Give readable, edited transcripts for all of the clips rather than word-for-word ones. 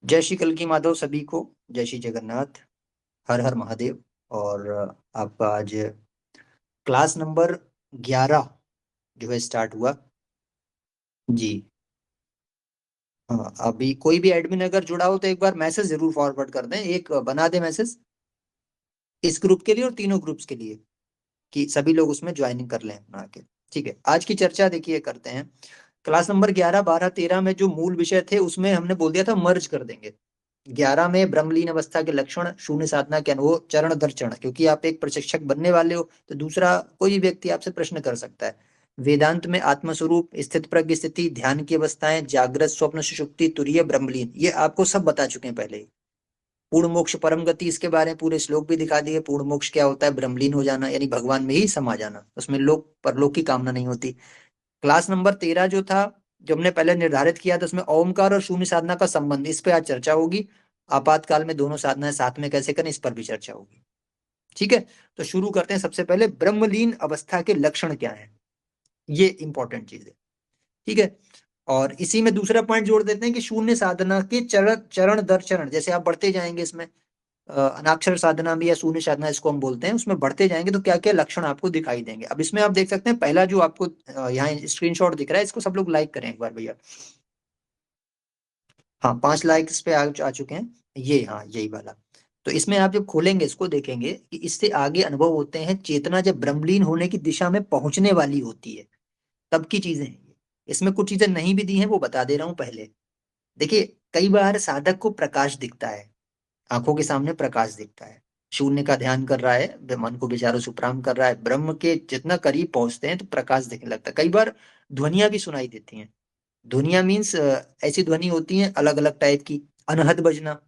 जय श्री कल्की माधव सभी को। जय श्री जगन्नाथ। हर हर महादेव। और आपका आज क्लास नंबर 11 जो है स्टार्ट हुआ। जी। हाँ, अभी कोई भी एडमिन अगर जुड़ा हो तो एक बार मैसेज जरूर फॉरवर्ड कर दें, एक बना दे मैसेज इस ग्रुप के लिए और तीनों ग्रुप्स के लिए, कि सभी लोग उसमें ज्वाइनिंग कर लें अपना आके। ठीक है, आज की चर्चा देखिए करते हैं। क्लास नंबर 11 12 13 में जो मूल विषय थे उसमें हमने बोल दिया था मर्ज कर देंगे। 11 में ब्रह्मलीन अवस्था के लक्षण, शून्य साधना के अनुभव चरण दर चरण, क्योंकि आप एक प्रशिक्षक बनने वाले हो तो दूसरा कोई भी व्यक्ति आपसे प्रश्न कर सकता है। वेदांत में आत्मस्वरूप, स्थित प्रज्ञ स्थिति, ध्यान की अवस्थाएं, जागृत, स्वप्न, सुषुप्ति, तुरीय, ब्रह्मलीन, ये आपको सब बता चुके हैं पहले ही। पूर्ण मोक्ष, परम गति, इसके बारे में पूरे श्लोक भी दिखा दिए। पूर्ण मोक्ष क्या होता है? ब्रह्मलीन हो जाना, यानी भगवान में ही समा जाना, उसमें लोक परलोक की कामना नहीं होती। क्लास नंबर 13 जो था, जो हमने पहले निर्धारित किया था, उसमें ओमकार और शून्य साधना का संबंध, इस पे आज चर्चा होगी। आपातकाल में दोनों साधनाएं साथ में कैसे करें, इस पर भी चर्चा होगी। ठीक है, तो शुरू करते हैं। सबसे पहले ब्रह्मलीन अवस्था के लक्षण क्या है, ये इंपॉर्टेंट चीज है। ठीक है, और इसी में दूसरा पॉइंट जोड़ देते हैं कि शून्य साधना के चरण चरण दर चरण, जैसे आप बढ़ते जाएंगे इसमें, अनाक्षर साधना भी या शून्य साधना इसको हम बोलते हैं, उसमें बढ़ते जाएंगे तो क्या क्या लक्षण आपको दिखाई देंगे। अब इसमें आप देख सकते हैं, पहला जो आपको यहाँ स्क्रीनशॉट दिख रहा है, इसको सब लोग लाइक करें एक बार भैया। हाँ, 5 लाइक इस पे आ चुके हैं। ये, हाँ, यही वाला। तो इसमें आप जब खोलेंगे इसको देखेंगे कि इससे आगे अनुभव होते हैं, चेतना जब ब्रह्मलीन होने की दिशा में पहुंचने वाली होती है तब की चीजें हैं ये। इसमें कुछ चीजें नहीं भी दी हैं, वो बता दे रहा हूं पहले। देखिए, कई बार साधक को प्रकाश दिखता है, आंखों के सामने प्रकाश दिखता है, शून्य का ध्यान कर रहा है, मन को विचारों से उपराम कर रहा है, ब्रह्म के जितना करीब पहुंचते हैं तो प्रकाश दिखने लगता है। कई बार ध्वनियां भी सुनाई देती हैं। ध्वनियां मीन्स ऐसी ध्वनि होती है अलग अलग टाइप की। अनहद बजना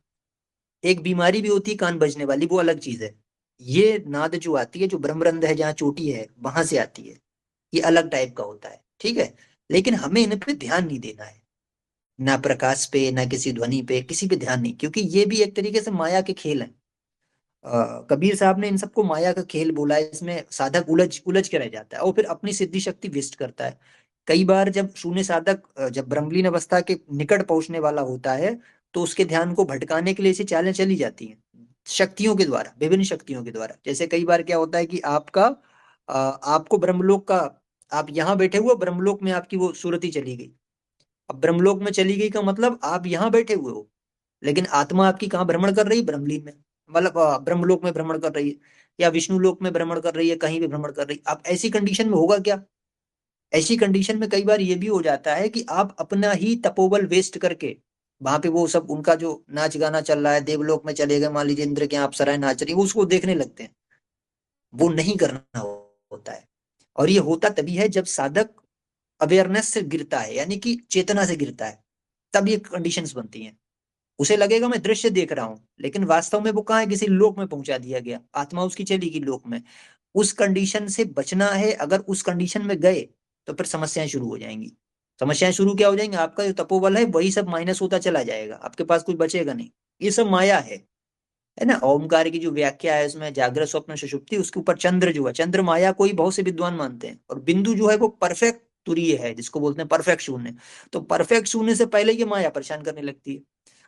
एक बीमारी भी होती है, कान बजने वाली, वो अलग चीज है। ये नाद जो आती है, जो ब्रह्मरंध्र है जहाँ चोटी है वहां से आती है, ये अलग टाइप का होता है। ठीक है, लेकिन हमें इन पे ध्यान नहीं देना है, ना प्रकाश पे, ना किसी ध्वनि पे, किसी पे ध्यान नहीं, क्योंकि ये भी एक तरीके से माया के खेल हैं। कबीर साहब ने इन सबको माया का खेल बोला है। इसमें साधक उलझ उलझ के रह जाता है और फिर अपनी सिद्धि शक्ति वेस्ट करता है। कई बार जब शून्य साधक जब ब्रह्मलीन अवस्था के निकट पहुंचने वाला होता है तो उसके ध्यान को भटकाने के लिए ऐसी चालें चली जाती हैं, शक्तियों के द्वारा, विभिन्न शक्तियों के द्वारा। जैसे कई बार क्या होता है कि आपको ब्रह्मलोक का, आप यहाँ बैठे हुए, ब्रह्मलोक में आपकी वो सुरति चली गई। अब ब्रह्मलोक में चली गई का मतलब आप यहाँ बैठे हुए हो, लेकिन आत्मा आपकी कहाँ भ्रमण कर रही है? ब्रह्मलीन में, मतलब ब्रह्मलोक में भ्रमण कर रही है, या विष्णु लोक में भ्रमण कर रही है, कहीं भी भ्रमण कर रही है। अब ऐसी कंडीशन में होगा क्या? ऐसी कंडीशन में कई बार ये भी हो जाता है कि आप अपना ही तपोबल वेस्ट करके, वहां पे वो सब उनका जो नाच गाना चल रहा है, देवलोक में चले गए, मान लीजिए इंद्र के यहाँ अप्सराएं नाच रही है, वो उसको देखने लगते हैं। वो नहीं करना होता है। और ये होता तभी है जब साधक अवेयरनेस से गिरता है, यानी कि चेतना से गिरता है, तब ये कंडीशंस बनती हैं। उसे लगेगा मैं दृश्य देख रहा हूं, लेकिन वास्तव में वो कहाँ है? किसी लोक में पहुंचा दिया गया, आत्मा उसकी चली गई लोक में। उस कंडीशन से बचना है। अगर उस कंडीशन में गए तो फिर समस्याएं शुरू हो जाएंगी। समस्याएं शुरू क्या हो जाएंगी? आपका जो तपोबल है वही सब माइनस होता चला जाएगा, आपके पास कुछ बचेगा नहीं। ये सब माया है ना। ओमकार की जो व्याख्या है उसमें जागृत, स्वप्न, सुषुप्ति, उसके ऊपर चंद्र जो है, चंद्र माया को ही बहुत से विद्वान मानते हैं, और बिंदु जो है वो परफेक्ट तुरीय है, जिसको बोलते हैं परफेक्ट शून्य। तो परफेक्ट शून्य से पहले ये माया परेशान करने लगती है।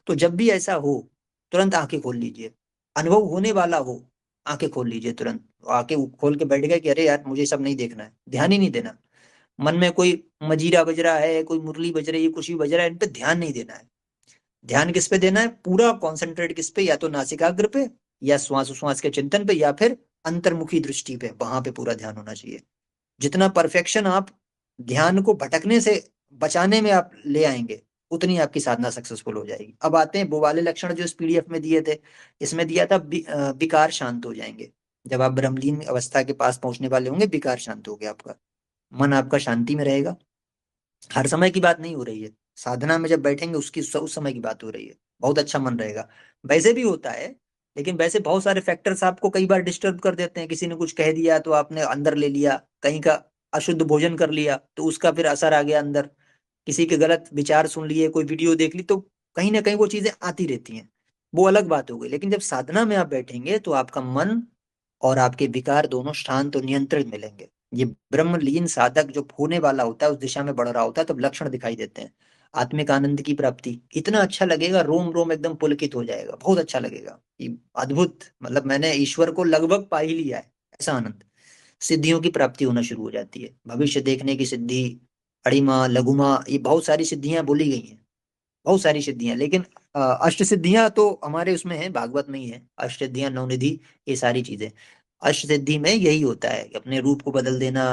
तो जब भी ऐसा हो, तुरंत आंखें खोल लीजिए। अनुभव होने वाला हो, आंखें खोल लीजिए तुरंत। आंखें खोल के बैठ गए कि अरे यार मुझे सब नहीं देखना है, ध्यान ही नहीं देना। मन में कोई मजीरा बज रहा है, कोई मुरली बज रही है, कुछ भी बज रहा है, इन पे ध्यान नहीं देना है। ध्यान किस पे देना है? पूरा कॉन्सेंट्रेट किस पे? या तो नासिकाग्र पे, या श्वास श्वास के चिंतन पे, या फिर अंतर्मुखी दृष्टि पे, वहां पे पूरा ध्यान होना चाहिए। जितना परफेक्शन आप ध्यान को भटकने से बचाने में आप ले आएंगे, उतनी आपकी साधना सक्सेसफुल हो जाएगी। अब आते हैं वो वाले लक्षण जो इस पीडीएफ में दिए थे। इसमें दिया था विकार शांत हो जाएंगे। जब आप ब्रह्मलीन अवस्था के पास पहुंचने वाले होंगे, विकार शांत हो गया आपका, मन आपका शांति में रहेगा। हर समय की बात नहीं हो रही है, साधना में जब बैठेंगे उसकी उस समय की बात हो रही है। बहुत अच्छा मन रहेगा। वैसे भी होता है, लेकिन वैसे बहुत सारे फैक्टर्स आपको कई बार डिस्टर्ब कर देते हैं। किसी ने कुछ कह दिया तो आपने अंदर ले लिया, कहीं का अशुद्ध भोजन कर लिया तो उसका फिर असर आ गया अंदर। किसी के गलत विचार सुन लिए, कोई वीडियो देख ली, तो कहीं ना कहीं वो चीजें आती रहती हैं। वो अलग बात हो गई। लेकिन जब साधना में आप बैठेंगे तो आपका मन और आपके विकार दोनों शांत और नियंत्रित मिलेंगे। ये ब्रह्मलीन साधक जो होने वाला होता है, उस दिशा में बढ़ रहा होता है, तब लक्षण दिखाई देते हैं। आत्मिक आनंद की प्राप्ति, इतना अच्छा लगेगा, रोम रोम एकदम पुलकित हो जाएगा, बहुत अच्छा लगेगा कि अद्भुत, मतलब मैंने ईश्वर को लगभग पा ही लिया है, ऐसा आनंद। सिद्धियों की प्राप्ति होना शुरू हो जाती है, भविष्य देखने की सिद्धि, अड़िमा लघुमा, ये बहुत सारी सिद्धियां बोली गई हैं, बहुत सारी सिद्धियां। लेकिन अष्ट सिद्धियां तो हमारे उसमें है, भागवत में ही है, अष्ट सिद्धियां, नवनिधि, ये सारी चीजें। अष्ट सिद्धि में यही होता है कि अपने रूप को बदल देना,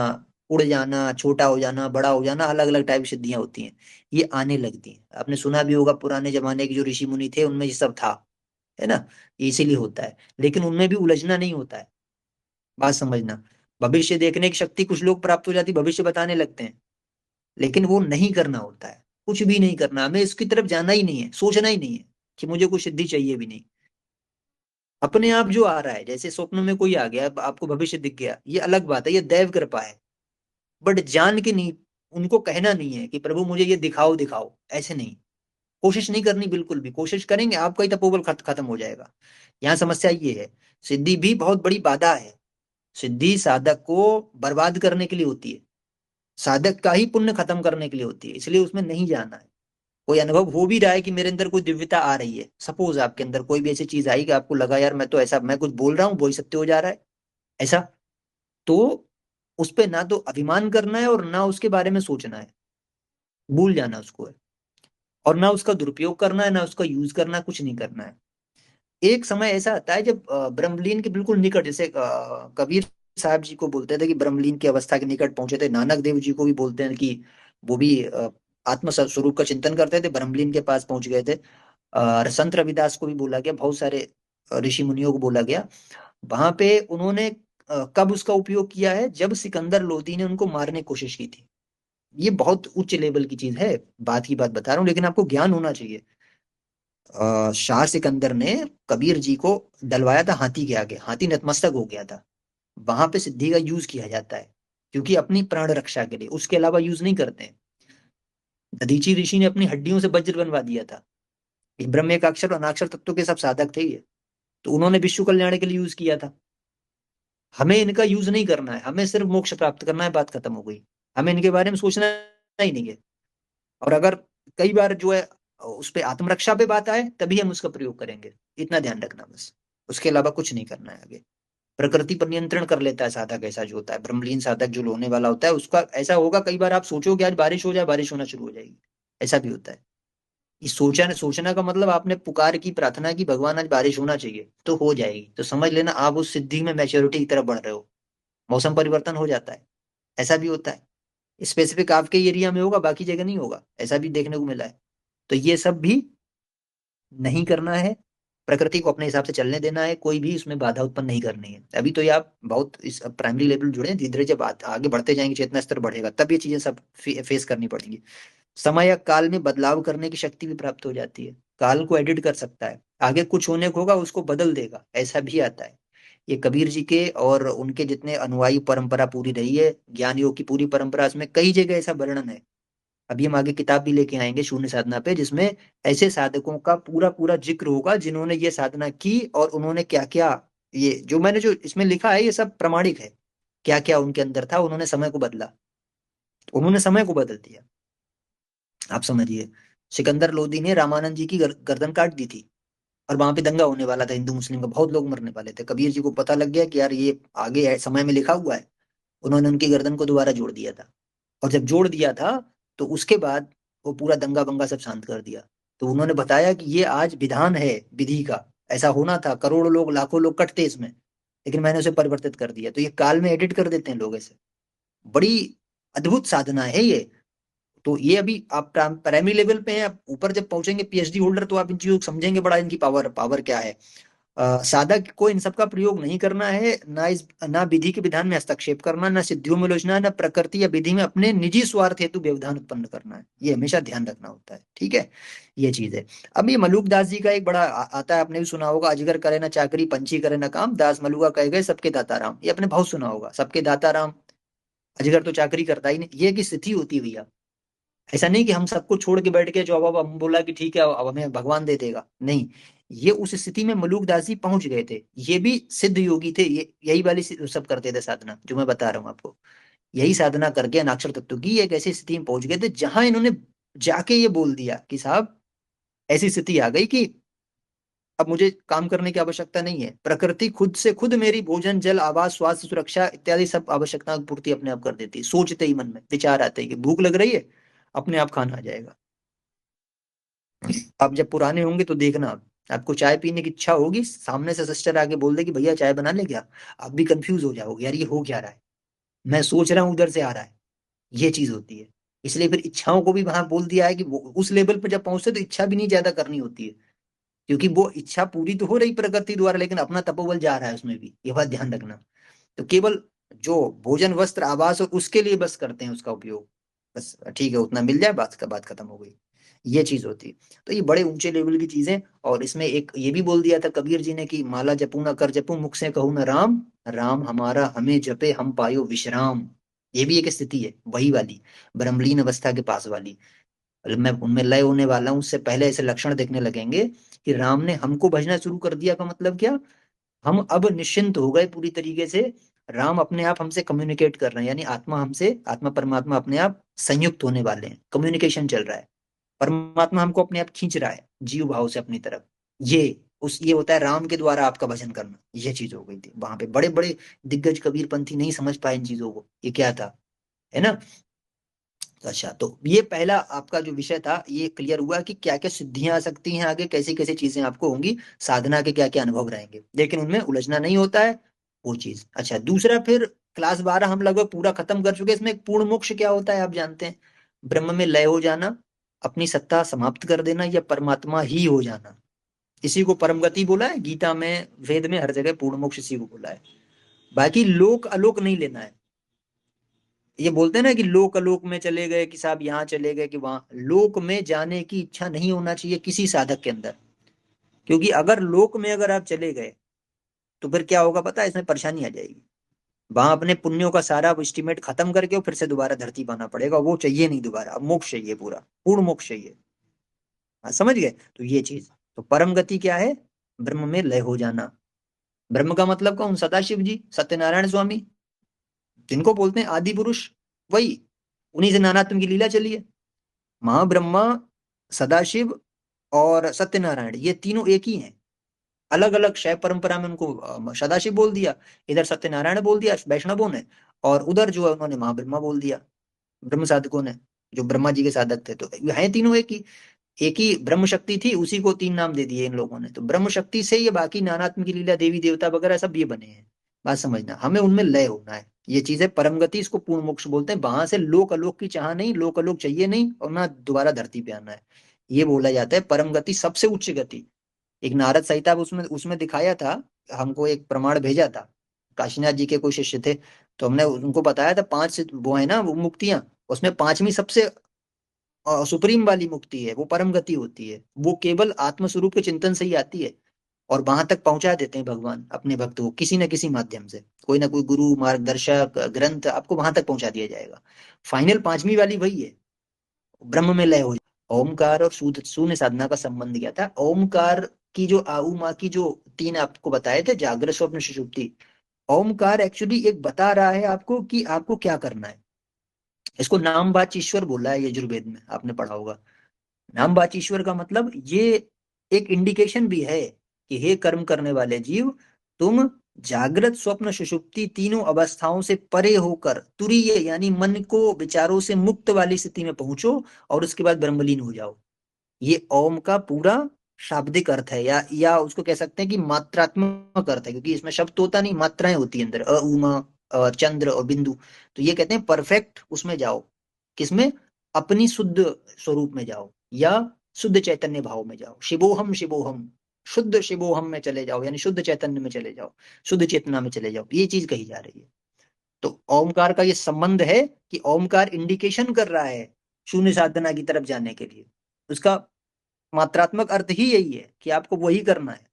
उड़ जाना, छोटा हो जाना, बड़ा हो जाना, अलग अलग टाइप की सिद्धियां होती हैं, ये आने लगती हैं। आपने सुना भी होगा पुराने जमाने के जो ऋषि मुनि थे उनमें ये सब था, है ना, ये इसीलिए होता है। लेकिन उनमें भी उलझना नहीं होता है, बात समझना। भविष्य देखने की शक्ति कुछ लोग प्राप्त हो जाती, भविष्य बताने लगते हैं, लेकिन वो नहीं करना होता है, कुछ भी नहीं करना, हमें इसकी तरफ जाना ही नहीं है, सोचना ही नहीं है कि मुझे कुछ सिद्धि चाहिए भी नहीं। अपने आप जो आ रहा है, जैसे स्वप्न में कोई आ गया, आपको भविष्य दिख गया, ये अलग बात है, ये दैव कृपा है। बट जान के नहीं, उनको कहना नहीं है कि प्रभु मुझे ये दिखाओ दिखाओ, ऐसे नहीं, कोशिश नहीं करनी, बिल्कुल भी। कोशिश करेंगे आपका ही तपोबल खत्म हो जाएगा। यहाँ समस्या ये है, सिद्धि भी बहुत बड़ी बाधा है। सिद्धि साधक को बर्बाद करने के लिए होती है, साधक का ही पुण्य खत्म करने के लिए होती है, इसलिए उसमें नहीं जाना है। कोई अनुभव हो भी रहा है कि मेरे अंदर कोई दिव्यता आ रही है, सपोज आपके अंदर कोई भी ऐसी चीज आई कि आपको लगा यार मैं तो ऐसा, मैं कुछ बोल रहा हूँ वही सत्य हो जा रहा है, ऐसा, तो उस पे ना तो अभिमान करना है और ना उसके बारे में सोचना है, भूल जाना उसको है। और ना उसका दुरुपयोग करना है, ना उसका यूज करना, कुछ नहीं करना है। एक समय ऐसा आता है जब ब्रह्मलीन के बिल्कुल निकट, जैसे कबीर साहब जी को बोलते थे कि ब्रह्मलीन की अवस्था के निकट पहुंचे थे, नानक देव जी को भी बोलते हैं कि वो भी आत्म स्वरूप का चिंतन करते थे, ब्रह्मलीन के पास पहुंच गए थे। संत रविदास को भी बोला गया, बहुत सारे ऋषि मुनियों को बोला गया। वहां पे उन्होंने कब उसका उपयोग किया है, जब सिकंदर लोदी ने उनको मारने की कोशिश की थी। ये बहुत उच्च लेवल की चीज है, बात की बात बता रहा हूँ, लेकिन आपको ज्ञान होना चाहिए। शाह सिकंदर ने कबीर जी को डलवाया था हाथी के आगे, हाथी नतमस्तक हो गया था। वहां पे सिद्धि का यूज किया जाता है, क्योंकि अपनी प्राण रक्षा के लिए, उसके अलावा यूज नहीं करते हैं। दधीची ऋषि ने अपनी हड्डियों से वज्र बनवा दिया था। ये ब्रह्म एक अक्षर और अनाक्षर तत्व के सब साधक थे ये, तो उन्होंने विश्व कल्याण के लिए यूज किया था। हमें इनका यूज नहीं करना है, हमें सिर्फ मोक्ष प्राप्त करना है, बात खत्म हो गई। हमें इनके बारे में सोचना ही नहीं है। और अगर कई बार जो है उस पे आत्मरक्षा पे बात आए, तभी हम उसका प्रयोग करेंगे, इतना ध्यान रखना बस। उसके अलावा कुछ नहीं करना है आगे। प्रकृति पर नियंत्रण कर लेता है साधक, ऐसा जो होता है ब्रह्मलीन साधक जो होने वाला होता है, उसका ऐसा होगा, कई बार आप सोचोगे आज बारिश हो जाए, बारिश होना शुरू हो जाएगी, ऐसा भी होता है। ये सोचना, सोचना का मतलब आपने पुकार की, प्रार्थना की, भगवान आज बारिश होना चाहिए, तो हो जाएगी, तो समझ लेना आप उस सिद्धि में, मैच्योरिटी की तरफ बढ़ रहे हो। मौसम परिवर्तन हो जाता है, ऐसा भी होता है। स्पेसिफिक आपके एरिया में होगा, बाकी जगह नहीं होगा, ऐसा भी देखने को मिला है। तो ये सब भी नहीं करना है, प्रकृति को अपने हिसाब से चलने देना है, कोई भी इसमें बाधा उत्पन्न नहीं करनी है। अभी तो ये आप बहुत इस प्राइमरी लेवल जुड़े हैं, धीरे धीरे जब आगे बढ़ते जाएंगे, चेतना स्तर बढ़ेगा, तब ये चीजें सब फेस करनी पड़ेंगी। समय या काल में बदलाव करने की शक्ति भी प्राप्त हो जाती है, काल को एडिट कर सकता है, आगे कुछ होने को होगा उसको बदल देगा, ऐसा भी आता है। ये कबीर जी के और उनके जितने अनुयायी परंपरा पूरी रही है, ज्ञान योग की पूरी परंपरा, इसमें कई जगह ऐसा वर्णन है। अभी हम आगे किताब भी लेके आएंगे शून्य साधना पे, जिसमें ऐसे साधकों का पूरा पूरा जिक्र होगा जिन्होंने ये साधना की और उन्होंने क्या क्या, ये जो मैंने जो इसमें लिखा है ये सब प्रमाणिक है, क्या क्या उनके अंदर था, उन्होंने समय को बदला, उन्होंने समय को बदल दिया। आप समझिए, सिकंदर लोदी ने रामानंद जी की गर्दन काट दी थी, और वहां पे दंगा होने वाला था हिंदू मुस्लिम का, बहुत लोग मरने वाले थे। कबीर जी को पता लग गया कि यार ये आगे समय में लिखा हुआ है, उन्होंने उनकी गर्दन को दोबारा जोड़ दिया था। और जब जोड़ दिया था, तो उसके बाद वो पूरा दंगा बंगा सब शांत कर दिया। तो उन्होंने बताया कि ये आज विधान है, विधि का, ऐसा होना था, करोड़ों लोग, लाखों लोग कटते इसमें, लेकिन मैंने उसे परिवर्तित कर दिया। तो ये काल में एडिट कर देते हैं लोग ऐसे, बड़ी अद्भुत साधना है ये। तो ये अभी आप प्राइमरी लेवल पे हैं, आप ऊपर जब पहुंचेंगे पीएचडी होल्डर, तो आप इन चीजों को समझेंगे, बड़ा इनकी पावर, पावर क्या है। साधक को इन सब का प्रयोग नहीं करना है, ना इस, ना विधि के विधान में हस्तक्षेप करना, ना सिद्धियों में उलझना, ना प्रकृति या विधि में अपने निजी स्वार्थ हेतु व्यवधान उत्पन्न करना है, ये हमेशा ध्यान रखना होता है, ठीक है। ये चीज है। अब ये मलुक दास जी का एक बड़ा आता है, आपने भी सुना होगा, अजगर करे ना चाकरी, पंछी करे ना काम, दास मलुका कह गए सबके दाता राम, ये आपने बहुत सुना होगा, सबके दाता राम। अजगर तो चाकरी करता ही नहीं, ये की स्थिति होती है भैया। ऐसा नहीं कि हम सबको छोड़ के बैठ के जो अब हम बोला कि ठीक है अब हमें भगवान दे देगा, नहीं। ये उस स्थिति में मलूक दास जी पहुंच गए थे, ये भी सिद्ध योगी थे, ये यही वाली सब करते थे साधना जो मैं बता रहा हूँ आपको। यही साधना करके अनाक्षर तत्व की एक ऐसी स्थिति में पहुंच गए थे, जहां इन्होंने जाके ये बोल दिया कि साहब ऐसी स्थिति आ गई कि अब मुझे काम करने की आवश्यकता नहीं है, प्रकृति खुद से खुद मेरी भोजन जल आवास स्वास्थ्य सुरक्षा इत्यादि सब आवश्यकताओं की पूर्ति अपने आप कर देती है। सोचते ही मन में विचार आते ही कि भूख लग रही है, अपने आप खाना आ जाएगा। अब जब पुराने होंगे तो देखना, आपको चाय पीने की इच्छा होगी, सामने से सिस्टर आके बोल दे कि भैया चाय बना ले क्या, आप भी कंफ्यूज हो जाओगे, यार ये हो क्या रहा है, मैं सोच रहा हूँ उधर से आ रहा है। ये चीज होती है। इसलिए फिर इच्छाओं को भी वहां बोल दिया है कि वो उस लेवल पर जब पहुंचते तो इच्छा भी नहीं ज्यादा करनी होती है, क्योंकि वो इच्छा पूरी तो हो रही प्रकृति द्वारा, लेकिन अपना तपोबल जा रहा है उसमें भी, ये बात ध्यान रखना। तो केवल जो भोजन वस्त्र आवास और उसके लिए बस करते हैं उसका उपयोग, बस ठीक है उतना मिल जाए, बात खत्म हो गई। ये चीज होती है। तो ये बड़े ऊंचे लेवल की चीजें। और इसमें एक ये भी बोल दिया था कबीर जी ने कि माला जपू ना कर जपू मुख से कहूँ ना राम, राम हमारा हमें जपे हम पायो विश्राम। ये भी एक स्थिति है वही वाली, ब्रह्मलीन अवस्था के पास वाली। मैं उनमें लय होने वाला हूँ, उससे पहले ऐसे लक्षण देखने लगेंगे कि राम ने हमको भजना शुरू कर दिया, का मतलब क्या, हम अब निश्चिंत हो गए पूरी तरीके से। राम अपने आप हमसे कम्युनिकेट कर रहे हैं, यानी आत्मा हमसे, आत्मा परमात्मा अपने आप संयुक्त होने वाले हैं, कम्युनिकेशन चल रहा है। परमात्मा हमको अपने आप खींच रहा है जीव भाव से अपनी तरफ। ये ये होता है राम के द्वारा आपका भजन करना। ये चीज हो गई थी वहां पे, बड़े बड़े दिग्गज कबीर पंथी नहीं समझ पाए इन चीजों को, ये क्या था, है ना। अच्छा, तो ये पहला आपका जो विषय था ये क्लियर हुआ कि क्या क्या सिद्धियां आ सकती हैं आगे, कैसी कैसी चीजें आपको होंगी, साधना के क्या क्या अनुभव रहेंगे, लेकिन उनमें उलझना नहीं होता है, वो चीज। अच्छा, दूसरा फिर क्लास 12 हम लगभग पूरा खत्म कर चुके हैं। इसमें पूर्ण मोक्ष क्या होता है आप जानते हैं, ब्रह्म में लय हो जाना, अपनी सत्ता समाप्त कर देना, या परमात्मा ही हो जाना। इसी को परम गति बोला है गीता में, वेद में, हर जगह पूर्ण मोक्ष इसी को बोला है। बाकी लोक अलोक नहीं लेना है। ये बोलते हैं ना कि लोक अलोक में चले गए, कि साहब यहाँ चले गए कि वहां, लोक में जाने की इच्छा नहीं होना चाहिए किसी साधक के अंदर। क्योंकि अगर लोक में अगर आप चले गए तो फिर क्या होगा पता है, इसमें परेशानी आ जाएगी। वहां अपने पुण्यों का सारा एस्टिमेट खत्म करके और फिर से दोबारा धरती पाना पड़ेगा, वो चाहिए नहीं दोबारा, अब मोक्ष चाहिए, पूरा पूर्ण मोक्ष चाहिए। हाँ, समझ गए। तो ये चीज, तो परम गति क्या है, ब्रह्म में लय हो जाना। ब्रह्म का मतलब कौन, सदाशिव जी, सत्यनारायण स्वामी, जिनको बोलते हैं आदि पुरुष, वही, उन्हीं से नानात्म की लीला चली है। महाब्रह्मा, सदाशिव और सत्यनारायण, ये तीनों एक ही हैं। अलग अलग शैव परंपरा में उनको सदाशिव बोल दिया, इधर सत्यनारायण बोल दिया वैष्णवों ने, और उधर जो है उन्होंने महाब्रह्मा बोल दिया ब्रह्म साधकों ने, जो ब्रह्मा जी के साधक थे। तो है तीनों एक ही ब्रह्म शक्ति थी, उसी को तीन नाम दे दिए इन लोगों ने। तो ब्रह्म शक्ति से ये बाकी नानात्म की लीला, देवी देवता वगैरह सब ये बने हैं। बात समझना, हमें उनमें लय होना है, ये चीज है परम गति, इसको पूर्ण मोक्ष बोलते हैं। वहां से लोक अलोक की चाह नहीं, लोक अलोक चाहिए नहीं, और ना दोबारा धरती पे आना है। ये बोला जाता है परम गति, सबसे उच्च गति। एक नारद संहिता उसमें उसमें दिखाया था, हमको एक प्रमाण भेजा था, काशीनाथ जी के कोई शिष्य थे, तो हमने उनको बताया था पांच वो है ना वो मुक्तियां, उसमें पांचवी सबसे सुप्रीम वाली मुक्ति है, वो परम गति होती है। वो केवल आत्म स्वरूप के चिंतन से ही आती है, और वहां तक पहुंचा देते हैं भगवान अपने भक्तों को किसी न किसी माध्यम से, कोई ना कोई गुरु मार्गदर्शक ग्रंथ आपको वहां तक पहुंचा दिया जाएगा। फाइनल पांचवी वाली वही है, ब्रह्म में लय हो जाए। ओमकार और शून्य साधना का संबंध क्या था, ओमकार की जो आऊ माँ की जो तीन आपको बताए थे, जागृत स्वप्न सुषुप्ति, ओमकार एक्चुअली एक बता रहा है आपको कि आपको क्या करना है। इसको नाम वाचीश्वर बोला है यजुर्वेद में, आपने पढ़ा होगा। नाम वाचीश्वर का मतलब ये एक इंडिकेशन भी है कि हे कर्म करने वाले जीव, तुम जागृत स्वप्न सुषुप्ति तीनों अवस्थाओं से परे होकर तुरीय, यानी मन को विचारों से मुक्त वाली स्थिति में पहुंचो, और उसके बाद ब्रह्मलीन हो जाओ। ये ओम का पूरा शाब्दिक अर्थ है, या उसको कह सकते हैं कि मात्रात्मक अर्थ है, क्योंकि इसमें शब्द तो होता नहीं, मात्राएं होती है अंदर, उमा, चंद्र और बिंदु। तो ये कहते हैं परफेक्ट उसमें जाओ, किसमें, अपनी शुद्ध स्वरूप में जाओ, या शुद्ध चैतन्य भाव में जाओ, शिवोहम शिवोहम, शुद्ध शिवोहम में चले जाओ, यानी शुद्ध चैतन्य में चले जाओ, शुद्ध चेतना में चले जाओ, ये चीज कही जा रही है। तो ओमकार का ये संबंध है कि ओमकार इंडिकेशन कर रहा है शून्य साधना की तरफ जाने के लिए। उसका मात्रात्मक अर्थ ही यही है कि आपको वही करना है।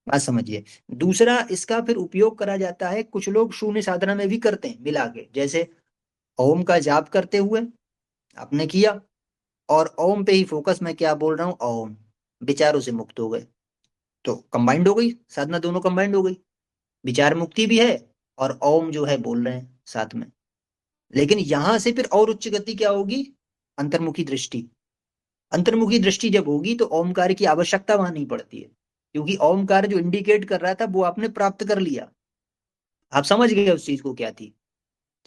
बात समझिए। दूसरा, इसका फिर उपयोग करा जाता है, कुछ लोग शून्य साधना में भी करते हैं मिला के, जैसे ओम का जाप करते हुए आपने किया, और ओम पे ही फोकस, मैं क्या बोल रहा हूँ, ओम, विचारों से मुक्त हो गए, तो कंबाइंड हो गई साधना, दोनों कंबाइंड हो गई, विचार मुक्ति भी है और ओम जो है बोल रहे हैं साथ में। लेकिन यहां से फिर और उच्च गति क्या होगी, अंतर्मुखी दृष्टि। अंतर्मुखी दृष्टि जब होगी तो ओमकार की आवश्यकता वहां नहीं पड़ती है, क्योंकि ओमकार जो इंडिकेट कर रहा था वो आपने प्राप्त कर लिया। आप समझ गए उस चीज को क्या थी,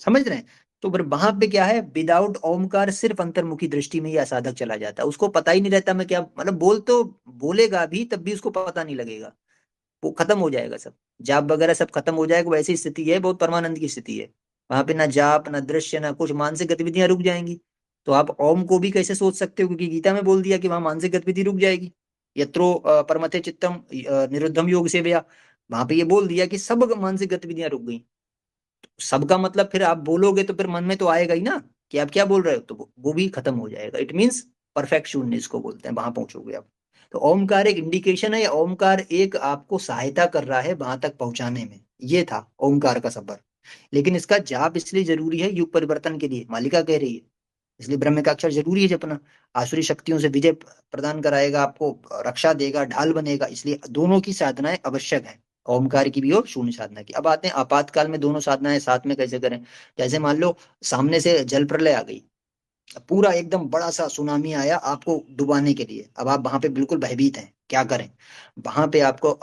समझ रहे हैं? तो फिर वहां पे क्या है, विदाउट ओमकार सिर्फ अंतर्मुखी दृष्टि में ही असाधक चला जाता है, उसको पता ही नहीं रहता मैं क्या, मतलब बोल तो बोलेगा भी तब भी उसको पता नहीं लगेगा, वो खत्म हो जाएगा सब, जाप वगैरह सब खत्म हो जाएगा। वैसी स्थिति है, बहुत परमानंद की स्थिति है। वहां पे ना जाप ना दृश्य ना कुछ, मानसिक गतिविधियां रुक जाएंगी। तो आप ओम को भी कैसे सोच सकते हो, क्योंकि गीता में बोल दिया कि वहां मानसिक गतिविधि रुक जाएगी। यत्रो परमते चित्तम निरुद्धम योग सेवया, वहां पे ये बोल दिया कि सब मानसिक गतिविधियां रुक गई। सबका मतलब फिर आप बोलोगे तो फिर मन में तो आएगा ही ना कि आप क्या बोल रहे हो, तो वो भी खत्म हो जाएगा। इट मीन्स परफेक्ट शून्य इसको बोलते हैं, वहां पहुंचोगे आप। तो ओमकार एक इंडिकेशन है, या ओमकार एक आपको सहायता कर रहा है वहां तक पहुंचाने में। ये था ओमकार का सफर। लेकिन इसका जाप इसलिए जरूरी है युग परिवर्तन के लिए, मालिका कह रही है, इसलिए ब्रह्म का अक्षर जरूरी है जपना। आसुरी शक्तियों से विजय प्रदान कराएगा आपको, रक्षा देगा, ढाल बनेगा, इसलिए दोनों की साधनाएं आवश्यक है, ओमकार की भी और शून्य साधना की। अब आते हैं आपातकाल में दोनों साधनाएं साथ में कैसे करें। जैसे मान लो सामने से जल प्रलय आ गई, पूरा एकदम बड़ा सा सुनामी आया आपको डुबाने के लिए, अब आप वहां पे बिल्कुल भयभीत हैं, क्या करें? वहां पे आपको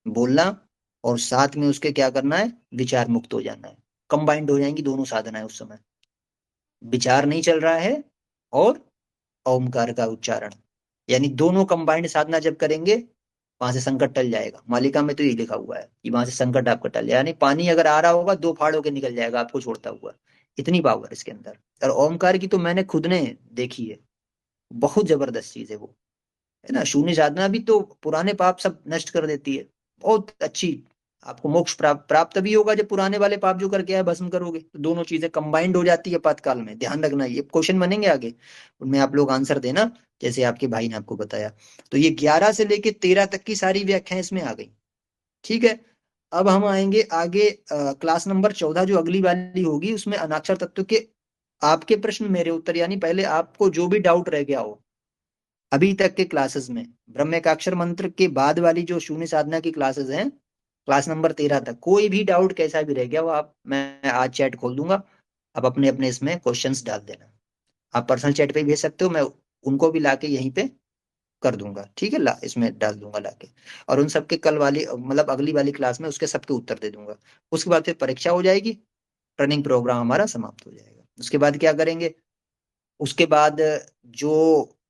बोलना, और साथ में उसके क्या करना है, विचार मुक्त हो जाना है। कंबाइंड हो जाएंगी दोनों साधनाएं उस समय, विचार नहीं चल रहा है और ओमकार का उच्चारण, यानी दोनों कंबाइंड साधना जब करेंगे वहां से संकट टल जाएगा। मालिका में तो ये लिखा हुआ है कि वहां से संकट आपका टल जाएगा, यानी पानी अगर आ रहा होगा दो फाड़ होके निकल जाएगा आपको छोड़ता हुआ, इतनी पावर इसके अंदर। और ओमकार की तो मैंने खुद ने देखी है, बहुत जबरदस्त चीज है वो, है ना। शून्य साधना भी तो पुराने पाप सब नष्ट कर देती है, बहुत अच्छी। आपको मोक्ष प्राप्त तभी होगा जब पुराने वाले पाप जो करके आए भस्म करोगे, तो दोनों चीजें कंबाइंड हो जाती है आपातकाल में, ध्यान रखना। ये क्वेश्चन बनेंगे आगे, उनमें आप लोग आंसर देना, जैसे आपके भाई ने आपको बताया। तो ये 11 से लेके 13 तक की सारी व्याख्याएं इसमें आ गई, ठीक है। अब हम आएंगे आगे, क्लास नंबर 14 जो अगली वाली होगी, उसमें अनाक्षर तत्व के आपके प्रश्न मेरे उत्तर, यानी पहले आपको जो भी डाउट रह गया हो अभी तक के क्लासेस में, ब्रह्मएकाक्षर मंत्र के बाद वाली जो शून्य साधना की क्लासेस हैं, क्लास नंबर 13 तक, कोई भी डाउट कैसा भी रह गया वो आप, मैं आज चैट खोल दूंगा, आप अपने अपने इसमें क्वेश्चंस डाल देना। आप पर्सनल चैट पे भेज सकते हो, मैं उनको भी लाके यहीं पे कर दूंगा, ठीक है, ला इसमें डाल दूंगा लाके। और उन सबके कल वाली मतलब अगली वाली क्लास में उसके सबके उत्तर दे दूंगा। उसके बाद फिर परीक्षा हो जाएगी, ट्रेनिंग प्रोग्राम हमारा समाप्त हो जाएगा। उसके बाद क्या करेंगे, उसके बाद जो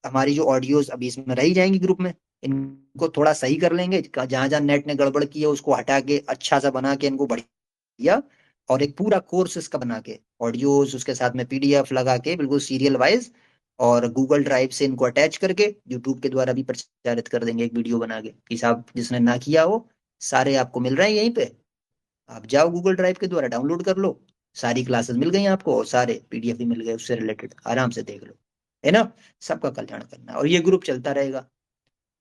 हमारी जो ऑडियोज अभी इसमें रही जाएंगी ग्रुप में, इनको थोड़ा सही कर लेंगे, जहां जहां नेट ने गड़बड़ की है उसको हटा के अच्छा सा बना के इनको बढ़िया, और एक पूरा कोर्स इसका बना के, ऑडियोज उसके साथ में पीडीएफ लगा के बिल्कुल सीरियल वाइज, और गूगल ड्राइव से इनको अटैच करके यूट्यूब के द्वारा भी प्रचारित कर देंगे एक वीडियो बना के, कि साहब जिसने ना किया हो, सारे आपको मिल रहे हैं यहीं पे, आप जाओ गूगल ड्राइव के द्वारा डाउनलोड कर लो, सारी क्लासेस मिल गई आपको, और सारे पीडीएफ भी मिल गए उससे रिलेटेड, आराम से देख लो, है ना। सबका कल्याण करना है, और ये ग्रुप चलता रहेगा।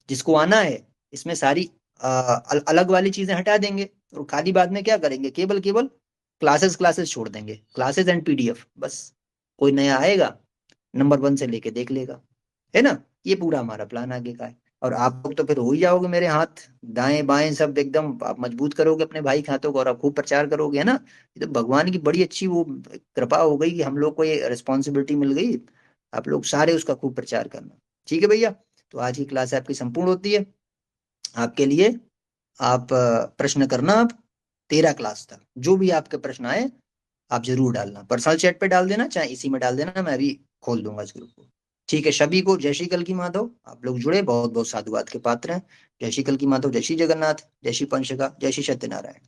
जिसको आना है इसमें सारी अलग वाली चीजें हटा देंगे, और खाली बाद में क्या करेंगे, केवल केवल क्लासेस क्लासेस छोड़ देंगे, क्लासेस एंड पीडीएफ बस। कोई नया आएगा नंबर 1 से लेके देख लेगा, है ना। ये पूरा हमारा प्लान आगे का है। और आप लोग तो फिर हो ही जाओगे मेरे हाथ दाएं बाएं सब एकदम, आप मजबूत करोगे अपने भाई के हाथों को, और आप खूब प्रचार करोगे, है ना। ये तो भगवान की बड़ी अच्छी वो कृपा हो गई कि हम लोग को ये रिस्पॉन्सिबिलिटी मिल गई, आप लोग सारे उसका खूब प्रचार करना, ठीक है भैया। तो आज की क्लास आपकी संपूर्ण होती है आपके लिए। आप प्रश्न करना, आप 13 क्लास तक जो भी आपके प्रश्न आए आप जरूर डालना, पर्सनल चैट पे डाल देना, चाहे इसी में डाल देना, मैं अभी खोल दूंगा इस ग्रुप को। ठीक है, सभी को जय श्री कल की माधव, आप लोग जुड़े बहुत बहुत साधुवाद के पात्र हैं। जय श्री कल की माधव, जय श्री जगन्नाथ, जय श्री पंचगा, जय श्री सत्यनारायण।